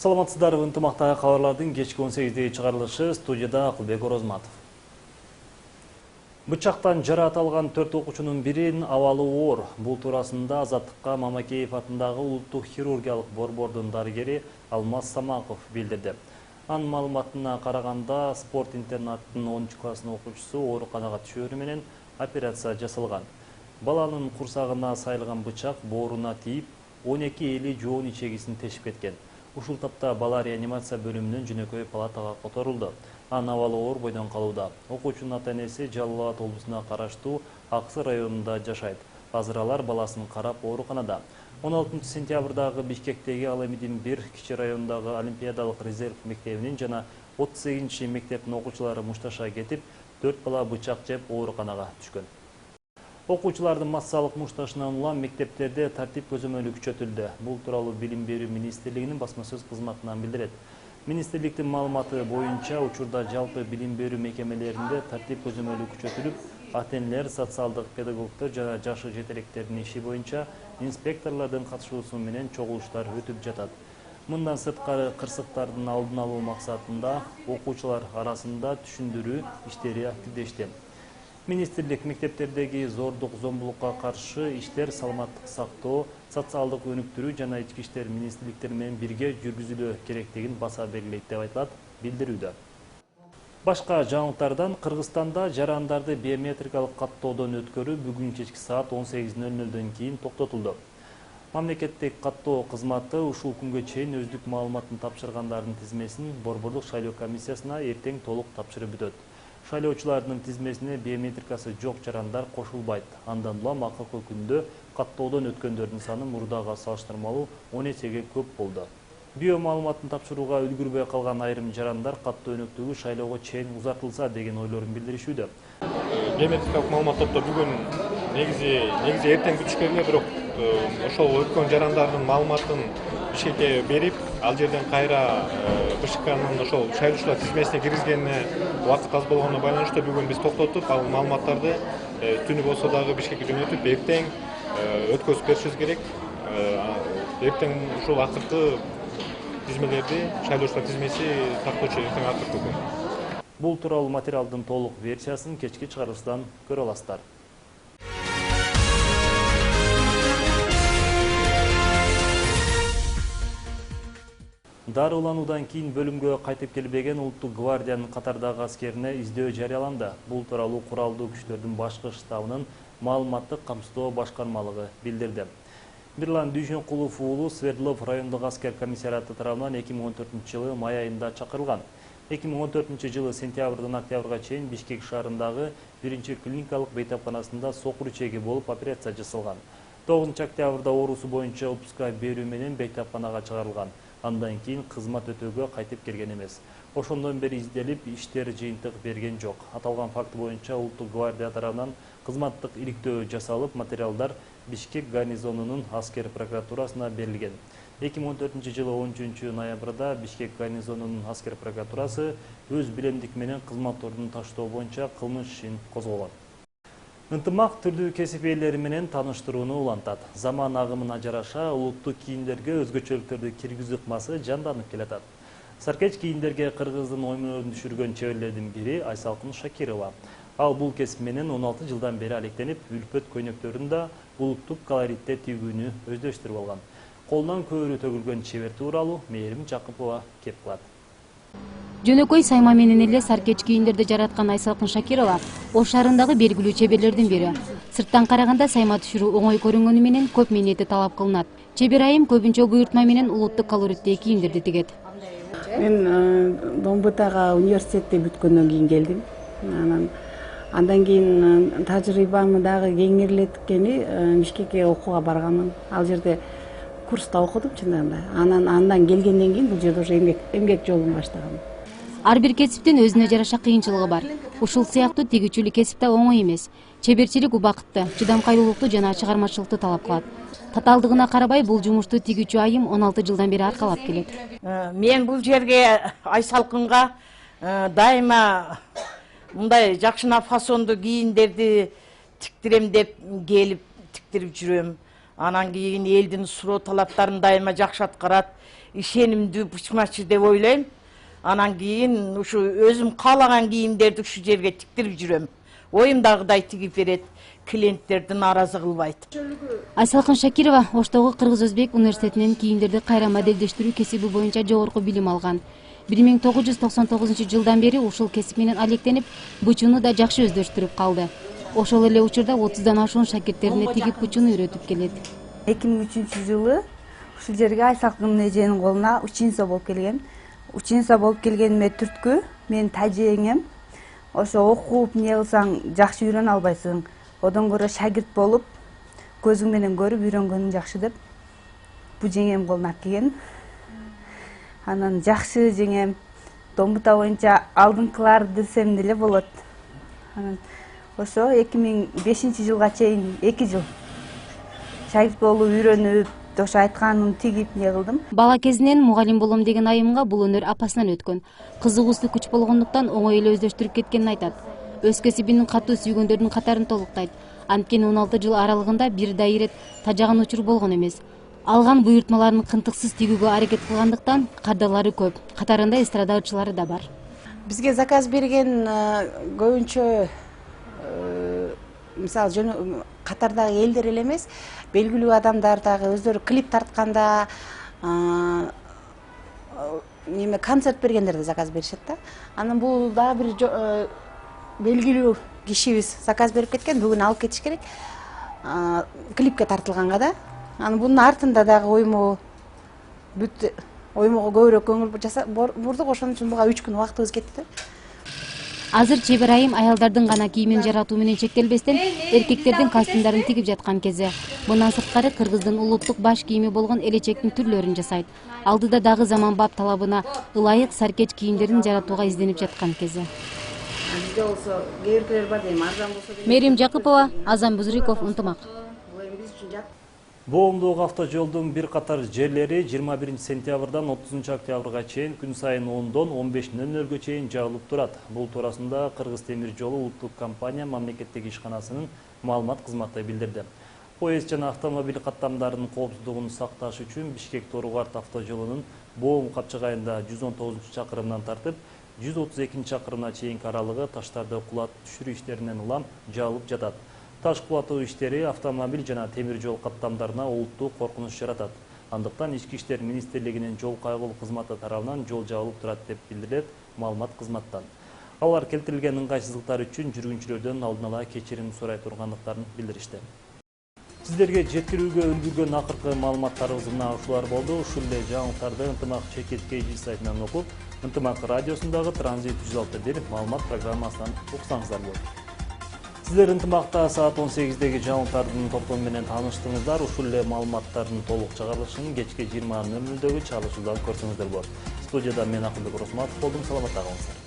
Саламатсыздарбы, ынтымактагы кабарлардын кечки 18-деги чыгарылышы, студияда Акылбек Орозматов. Бычактан жараат алган 4 окуучунун бирин абалы оор. Бул туурасында Азаттыкка Мамакеев атындагы улуттук хирургиялык борбордун дарыгери Алмаз Самаков билдирди. Анын маалыматына караганда, спорт интернаттын 10 класстын окуучусу ооруканага түшөрү менен операция жасалган. Баланын курсагына сайылган бычак бооруна тийип, 12 эли жоон ичегисин тешип кеткен. Ушул тапта бала реанимация бөлүмүнөн жөнөкөй палатага которулду. Анын абалы оор бойдон калууда. Окуучунун ата-энеси Жалал Абад облусуна караштуу Аксы районунда жашайт. Азыр алар баласын карап ооруканада. 16 сентябрдагы Бишкектеги Аламидин 1 кичи райондагы Олимпиадалык резерв мектебинин жана 38 мектептин окуучулары мушташа кетип, 4 бала бычак жеп ооруканага түшкөн. Окуучулардын массалык мушташынан улам мектептерде тартип көзөмөлү күчөтүлдү. Бул тууралуу Билим берүү министрлигинин басма сөз кызматынан билдирет. Министрликтин маалыматы боюнча, учурда жалпы билим берүү мекемелеринде тартип көзөмөлү күчөтүлүп, ата-энелер, социалдык педагогдор жана жашы жетеректердин иши боюнча инспекторлордун катышуусу менен чогулуштар өтүп жатат. Мындан сырткары кырсыктардын алдын алуу максатында окуучулар арасында түшүндүрүү иштери активдешти. Министрлик мектептердеги зордук зомбулукка каршы иштер саламаттык сактоо, социалдык өнүктүрүү жана ички иштер министрликтери менен бирге жүргүзүлө керектигин баса белгилейт деп айтылат билдирүүдө. Башка жаңылыктардан Кыргызстанда жарандарды биометрикалык каттоодон өткөрүү бүгүн кечки саат 18:00дөн кийин токтотулду. Мамлекеттик каттоо кызматы ушул күнгө чейин өздүк маалыматын тапшыргандардын тизмесин борбордук шайлоо комиссиясына эртең толук тапшырып бүтөт. Шайлоочулардын тизмесине биометрикасы жок жарандар кошулбайт. Андан улам акыркы күндө каттоодон өткөндөрдүн саны мурдага салыштырмалуу 10 эсеге көп болду. Биомаалыматын тапшырууга үлгүрбөй калган айрым жарандар каттоо өнөктүгү шайлоого чейин узартылса деген ойлорун билдиришүүдө. Биометрикалык маалымат топтоо бүгүн негизи эртең бүтүшкө эле, бирок ошол өткөн жарандардын маалыматын Бишкекке берип, ал жерден кайра БШКнын ошол шайлоочулар тизмесине киргизгенине убакыт аз болгонуна байланыштуу бүгүн биз токтотуп, ал маалыматтарды түнү болсо дагы Бишкекке жөнөтүп, эртең өткөзүп беришибиз керек. Эртең ушул акыркы тизмелерди, шайлоочулар тизмеси тактоочу эртең акыркы күн. Бул тууралуу материалдын толук версиясын кечки чыгарылыштан көрө аласыздар. Дарылануудан кийин бөлүмгө кайтып келбеген Улуттук гвардиянын катардагы аскерине издөө жарыяланды. Бул тууралуу куралдуу күчтөрдүн башкы штабынын маалыматтык камсыздоо башкармалыгы билдирди. Бирлан Дүйшөнкулов уулу Свердлов райондук аскер комиссариаты тарабынан 2014-жылы май айында чакырылган. 2014-жылы сентябрдан октябрга чейин Бишкек шаарындагы 1-клиникалык бейтапканасында сокур ичеги болуп операция жасалган. 9-октябрда оорусу боюнча отпуска берүү менен бейтапканага чыгарылган. Андан кийин кызмат өтөөгө кайтып келген эмес. Ошондон бери изделип, иштер жыйынтык берген жок. Аталган факт боюнча Улуттук гвардия тарабынан кызматтык иликтөө жасалып, материалдар Бишкек гарнизонунун аскер прокуратурасына берилген. 2014-жылы 13 ноябрда Бишкек гарнизонунун аскер прокуратурасы өз билемдик менен кызматтордун таштоо боюнча кылмыш ишин козгогон. Ынтымак түрдүү кесип ээлери менен тааныштырууну улантат. Заман агымына жараша улуттук кийимдерге өзгөчөлүктөрдү киргизүү ыкмасы жанданып келатат. Саркеч кийимдерге кыргыздын ой мүнөрүн түшүргөн чеберлердин бири Айсалкын Шакирова. Ал бул кесип менен 16 жылдан бери алектенип, үлпөт көйнөктөрүн да улуттук колоритте тигүүнү өздөштүрүп алган. Колунан көөрү төгүлгөн чебер тууралуу Мээрим Жакыпова кеп кылат. Жөнөкөй сайма менен эле саркеч кийимдерди жараткан Айсалкын Шакирова Ош шаарындагы белгилүү чеберлердин бири. Сырттан караганда сайма түшүрүү оңой көрүнгөнү менен көп мээнети талап кылынат. Чебер айым көбүнчө буйртма менен улуттук колориттеги кийимдерди тигет. Мен Домбытага университетти бүткөндөн кийин келдим. Андан кийин тажрыйбамы дагы кеңирлеткени Бишкекке окууга барганмын. Ал жерде курста окудум чындыгында. Андан келгенден кийин бул жерде уже эмгек жолун баштагам. Ар бир кесиптин өзүнө жараша кыйынчылыгы бар. Ушул сыяктуу тигүүчүлүк кесип да оңой эмес. Чеберчилик убакытты, чыдамкайлуулукту жана чыгармачылыкты талап кылат. Татаалдыгына карабай бул жумушту тигүүчү айым 16 жылдан бери аркалап келет. Мен бул жерге Айсалкынга дайыма мындай жакшына фасондуу кийимдерди тиктирем деп келип тиктирип жүрөм. анан кийин элдин суроо талаптарын дайыма жакшы аткарат, ишенимдүү бучмачы деп ойлойм. Анан кийин ушу өзүм каалаган кийимдерди ушу жерге тиктирип жүрөм. Оюмдагыдай тигип берет, клиенттерди нааразы кылбайт. Айсалкын Шакирова Оштогу Кыргыз-Өзбек университетинен кийимдерди кайра моделдештирүү кесиби боюнча жогорку билим алган. 1999 жылдан бери ушул кесип менен алектенип, бучууну да жакшы өздөштүрүп калды. Ошол эле учурда 30дан ашуун шакирттерине тигип бучууну үйрөтүп келет. 2003-жылы ушул жерге Айсалкын эженин колуна ученица болуп келген. Ученица болуп келгениме түрткү мен тажи эңем. Ошо окуп эмне кылсаң жакшы үйрөнө албайсың. Одон көрө шагирт болуп, көзүң менен көрүп үйрөнгөнүң жакшы деп бу жеңем колуна алып келген. Анан жакшы жеңем, домбута боюнча алдыңкылар десем деле болот. Анан ошо 2005-жылга чейин 2 жыл шагирт болуп үйрөнүп, ошо айтканын тигип эмне кылдым. Бала кезинен мугалим болом деген айымга бул өнөр апасынан өткөн. Кызыгуусу күч болгондуктан оңой эле өздөштүрүп кеткенин айтат. Өз кесибинин катуу сүйгөндөрдүн катарын толуктайт. Анткени 16 жыл аралыгында бир да ирет тажаган учур болгон эмес. Алган буйртмаларын кынтыксыз тигүүгө аракет кылгандыктан кардалары көп. Катарында эстрадачылары да бар. Бизге заказ берген көбүнчө мисалы катардагы элдер эле эмес, белгилүү адамдар дагы өздөрү клип тартканда, концерт бергендер да заказ беришет да. Анан бул дагы бир белгилүү кишибиз заказ берип кеткен, бүгүн алып кетиш керек. Клипке тартылганга да. Анан бунун артында дагы оймого көбүрөөк көңүл бурдук, ошон үчүн буга 3 күн убактыбыз кетти. Азыр чебер айым аялдардын гана кийимин жаратуу менен чектелбестен эркектердин костюмдарын тигип жаткан кези. Мындан сырткары кыргыздын улуттук баш кийими болгон элечектин түрлөрүн жасайт. Алдыда дагы заманбап талабына ылайык саркеч кийимдерин жаратууга изденип жаткан кези. Бизде болсо кээбиркилер бар дейм, арзан болсо дейм. Мерим Жакыпова, Азам Бузриков, Ынтымак. Боомдогу автожолдун бир катар жерлери 21 сентябрдан 30 октябрга чейин күн сайын 10-дон 15:00-гө чейин жабылып турат. Бул туурасында Кыргыз темир жолу улуттук компания мамлекеттик ишканасынын маалымат кызматы билдирди. Поезд жана автомобиль каттамдарынын коопсуздугун сакташ үчүн Бишкек-Тору-Арт автожолунун Боом капчыгайында 119-чакырымдан тартып 132 чакырымына чейинки аралыгы таштарды кулап түшүрүү иштеринен улам жабылып жатат. Таш кулатуу иштери автомобиль жана темир жол каттамдарына улуттук коркунуч жаратат. Андыктан Ички иштер министрлигинин жол кайгылуу кызматы тарабынан жол жабылып турат деп билдирилет маалымат кызматтан. Алар келтирилген ыңгайсыздыктар үчүн жүргүнчүлөрдөн алдын ала кечирим сурай тургандыктарын билдиришти. Сиздерге жеткирүүгө үлгүргөн акыркы маалыматтарыбыз мына ушулар болду. Ушул эле жаңылыктарды Ынтымак ЧКТ сайтынан окуп, Ынтымак радиосундагы Транзит 106.1 маалымат программасынан уксаңыздар болот. Сиздер Ынтымакта саат 18-деги жаңылыктардын топтому менен тааныштыңыздар. Ушул эле маалыматтардын толук чыгарылышын кечки 20:00-дөгү чалышуудан көрсөңүздөр болот. Студияда мен Акылбек Оросматов болдум. Саламатта калыңыздар.